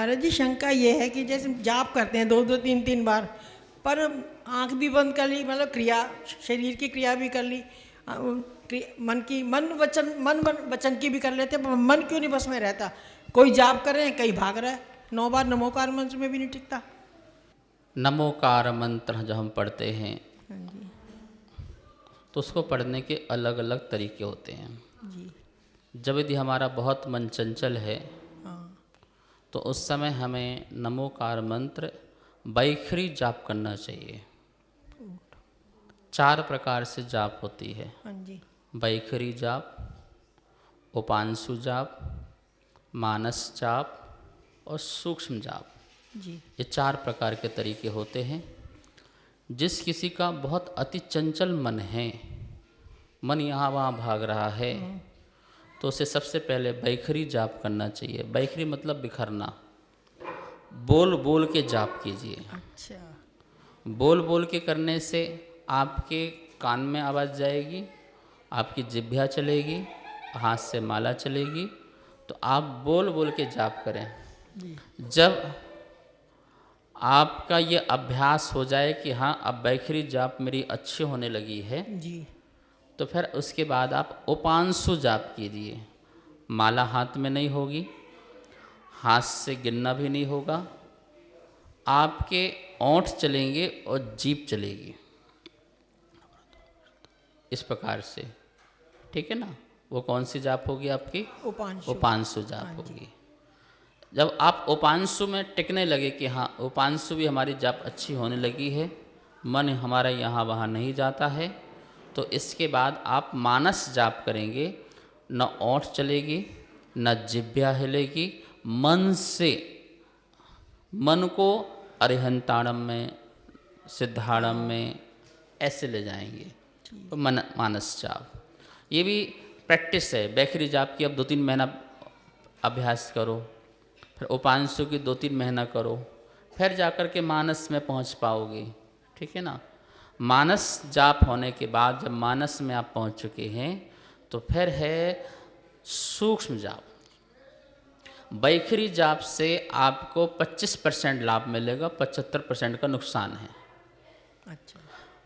महाराज जी शंका ये है कि जैसे जाप करते हैं 2-2 3-3 बार, पर आंख भी बंद कर ली, मतलब क्रिया, शरीर की क्रिया भी कर ली, मन वचन की भी कर लेते हैं, पर मन क्यों नहीं बस में रहता? कोई जाप कर रहे हैं, कहीं भाग रहा है, 9 बार नमोकार मंत्र में भी नहीं टिकता। नमोकार मंत्र जब हम पढ़ते हैं हाँ जी तो उसको पढ़ने के अलग अलग तरीके होते हैं। जी। जब यदि हमारा बहुत मन चंचल है हाँ तो उस समय हमें नमोकार मंत्र बैखरी जाप करना चाहिए। 4 प्रकार से जाप होती है। हाँ जी बैखरी जाप, उपांशु जाप, मानस जाप और सूक्ष्म जाप। जी। ये 4 प्रकार के तरीके होते हैं। जिस किसी का बहुत अति चंचल मन है, मन यहाँ वहाँ भाग रहा है, तो उसे सबसे पहले बैखरी जाप करना चाहिए। बैखरी मतलब बिखरना। बोल बोल के जाप कीजिए। अच्छा। बोल बोल के करने से आपके कान में आवाज़ जाएगी, आपकी जिह्वा चलेगी, हाथ से माला चलेगी। तो आप बोल बोल के जाप करें। जब आपका ये अभ्यास हो जाए कि हाँ अब बैखरी जाप मेरी अच्छी होने लगी है, जी। तो फिर उसके बाद आप उपांशु जाप कीजिए। माला हाथ में नहीं होगी, हाथ से गिनना भी नहीं होगा, आपके ओंठ चलेंगे और जीभ चलेगी, इस प्रकार से। ठीक है ना? वो कौन सी जाप होगी आपकी? उपांशु। उपांशु जाप होगी। जब आप उपांशु में टिकने लगे कि हाँ उपांशु भी हमारी जाप अच्छी होने लगी है, मन हमारा यहाँ वहाँ नहीं जाता है, तो इसके बाद आप मानस जाप करेंगे। न ओंठ चलेगी, न जिह्वा हिलेगी, मन से, मन को अरिहंताणम में, सिद्धाणम में ऐसे ले जाएंगे। तो मानस जाप ये भी प्रैक्टिस है। बैखरी जाप की अब 2-3 महीना अभ्यास करो, फिर उपांशु की 2-3 महीना करो, फिर जाकर के मानस में पहुंच पाओगे। ठीक है ना? मानस जाप होने के बाद जब मानस में आप पहुंच चुके हैं तो फिर है सूक्ष्म जाप। बैखरी जाप से आपको 25% लाभ मिलेगा, 75% का नुकसान है। अच्छा।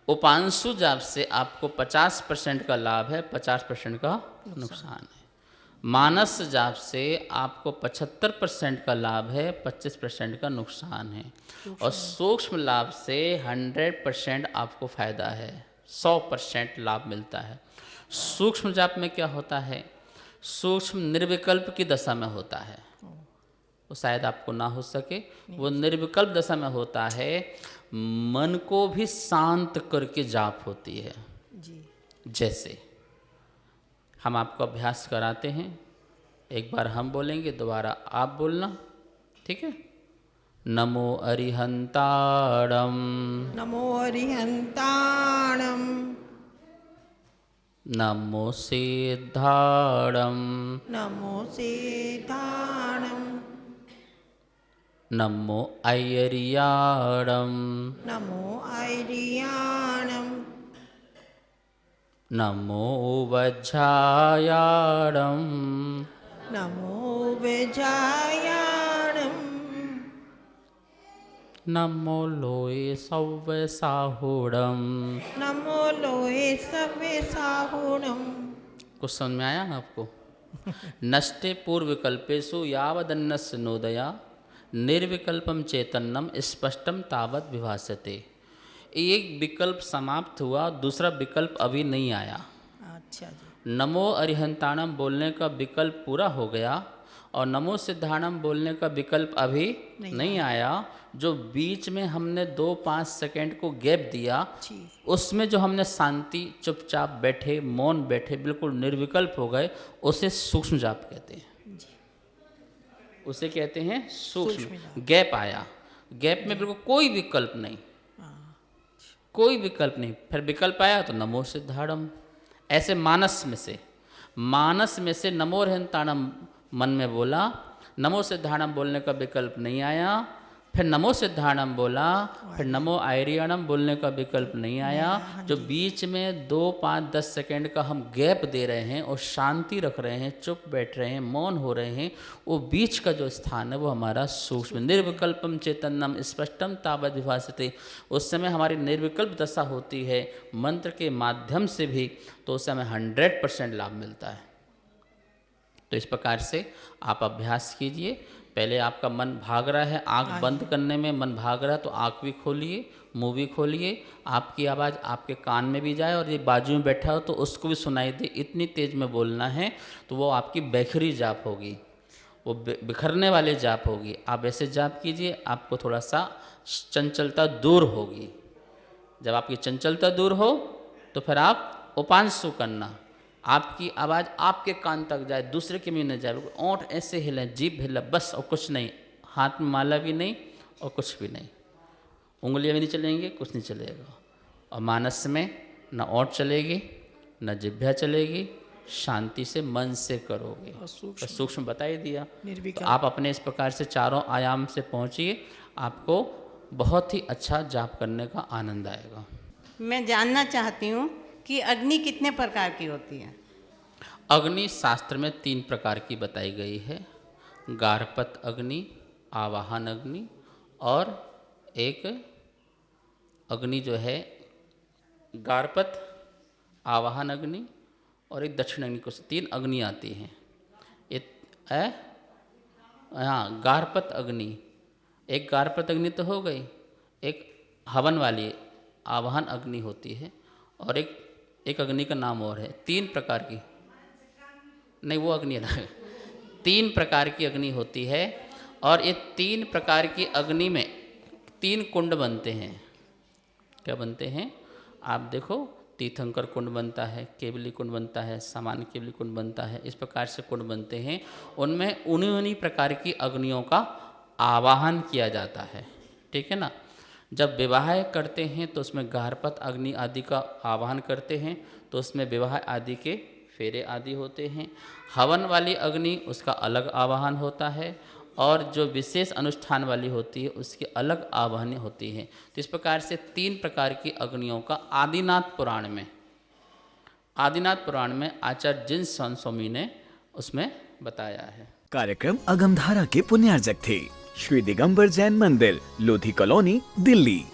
उपांशु जाप से आपको 50% का लाभ है, 50% का नुकसान है। मानस जाप से आपको 75% का लाभ है, 25% का नुकसान है। और सूक्ष्म लाभ से 100% आपको फायदा है, 100% लाभ मिलता है। सूक्ष्म जाप में क्या होता है? सूक्ष्म निर्विकल्प की दशा में होता है। वो शायद आपको ना हो सके, वो निर्विकल्प दशा में होता है। मन को भी शांत करके जाप होती है। जी। जैसे हम आपको अभ्यास कराते हैं, एक बार हम बोलेंगे, दोबारा आप बोलना। ठीक है? नमो अरिहंताणम, नमो अरिहंताणम, नमो सिद्धाणम, नमो सिद्धाणम, नमो ऐरियाणम, नमो ऐरियाणम, नमो वज्रायाणम, नमो वज्रायाणम, नमो लोये सव्य साहुणम। नमो लोहे सव्य साहुणम। कुछ समझ में आया आपको? नष्टे पूर्व विकल्पेषु यावदन्नस्य नोदया निर्विकल्पम चैतन्यम स्पष्टम तावत विभासते। एक विकल्प समाप्त हुआ, दूसरा विकल्प अभी नहीं आया। अच्छा जी। नमो अरिहंताणम बोलने का विकल्प पूरा हो गया और नमो सिद्धाणम बोलने का विकल्प अभी नहीं आया। जो बीच में हमने 2-5 सेकंड को गैप दिया, उसमें जो हमने शांति, चुपचाप बैठे, मौन बैठे, बिल्कुल निर्विकल्प हो गए, उसे सूक्ष्म जाप कहते हैं। उसे कहते हैं सूक्ष्म। गैप आया, गैप में बिल्कुल कोई विकल्प नहीं, कोई विकल्प नहीं, फिर विकल्प आया तो नमो सिद्धाणम। ऐसे मानस में से नमो अरिहंताणम मन में बोला, नमो सिद्धाणम बोलने का विकल्प नहीं आया, फिर नमो सिद्धाणम बोला, फिर नमो आयरियणम बोलने का विकल्प नहीं आया। जो बीच में 2, 5, 10 सेकेंड का हम गैप दे रहे हैं और शांति रख रहे हैं, चुप बैठ रहे हैं, मौन हो रहे हैं, वो बीच का जो स्थान है वो हमारा सूक्ष्म निर्विकल्पम चेतनम स्पष्टम तावद विभासते। उस समय हमारी निर्विकल्प दशा होती है मंत्र के माध्यम से भी, तो उस समय 100% लाभ मिलता है। तो इस प्रकार से आप अभ्यास कीजिए। पहले आपका मन भाग रहा है, आंख बंद करने में मन भाग रहा है, तो आंख भी खोलिए, मुंह भी खोलिए, आपकी आवाज़ आपके कान में भी जाए और ये बाजू में बैठा हो तो उसको भी सुनाई दे। इतनी तेज़ में बोलना है तो वो आपकी बेखरी जाप होगी, वो बिखरने वाले जाप होगी। आप ऐसे जाप कीजिए, आपको थोड़ा सा चंचलता दूर होगी। जब आपकी चंचलता दूर हो तो फिर आप उपांशु करना, आपकी आवाज़ आपके कान तक जाए, दूसरे के मुंह न जाए। ओंठ ऐसे हिलें, जीभ हिले, बस, और कुछ नहीं। हाथ में माला भी नहीं और कुछ भी नहीं, उंगलियां भी नहीं चलेंगी, कुछ नहीं चलेगा। और मानस में न ओंठ चलेगी न जिह्वा चलेगी, शांति से मन से करोगे। और सूक्ष्म बता ही दिया। तो आप अपने इस प्रकार से चारों आयाम से पहुँचिए, आपको बहुत ही अच्छा जाप करने का आनंद आएगा। मैं जानना चाहती हूँ कि अग्नि कितने प्रकार की होती है? अग्नि शास्त्र में 3 प्रकार की बताई गई है। गारपत अग्नि, आवाहन अग्नि, और एक अग्नि जो है गारपत, आवाहन अग्नि और एक दक्षिण अग्नि, को 3 अग्नि आती हैं। हाँ, गारपत अग्नि, एक गारपत अग्नि तो हो गई, एक हवन वाली आवाहन अग्नि होती है, और एक अग्नि का नाम और है। 3 प्रकार की, नहीं वो अग्नि अलग है। 3 प्रकार की अग्नि होती है, और ये 3 प्रकार की अग्नि में 3 कुंड बनते हैं। क्या बनते हैं? आप देखो, तीर्थंकर कुंड बनता है, केवली कुंड बनता है, सामान्य केवली कुंड बनता है, इस प्रकार से कुंड बनते हैं। उनमें उन्हीं प्रकार की अग्नियों का आवाहन किया जाता है, ठीक है ना। जब विवाह करते हैं तो उसमें गारपत अग्नि आदि का आवाहन करते हैं, तो उसमें विवाह आदि के फेरे आदि होते हैं। हवन वाली अग्नि, उसका अलग आवाहन होता है, और जो विशेष अनुष्ठान वाली होती है उसकी अलग आवाहन होती है। तो इस प्रकार से 3 प्रकार की अग्नियों का आदिनाथ पुराण में आचार्य जिन स्वामी ने उसमें बताया है। कार्यक्रम अगमधारा के पुण्यार्जक थे श्री दिगंबर जैन मंदिर, लोधी कॉलोनी, दिल्ली।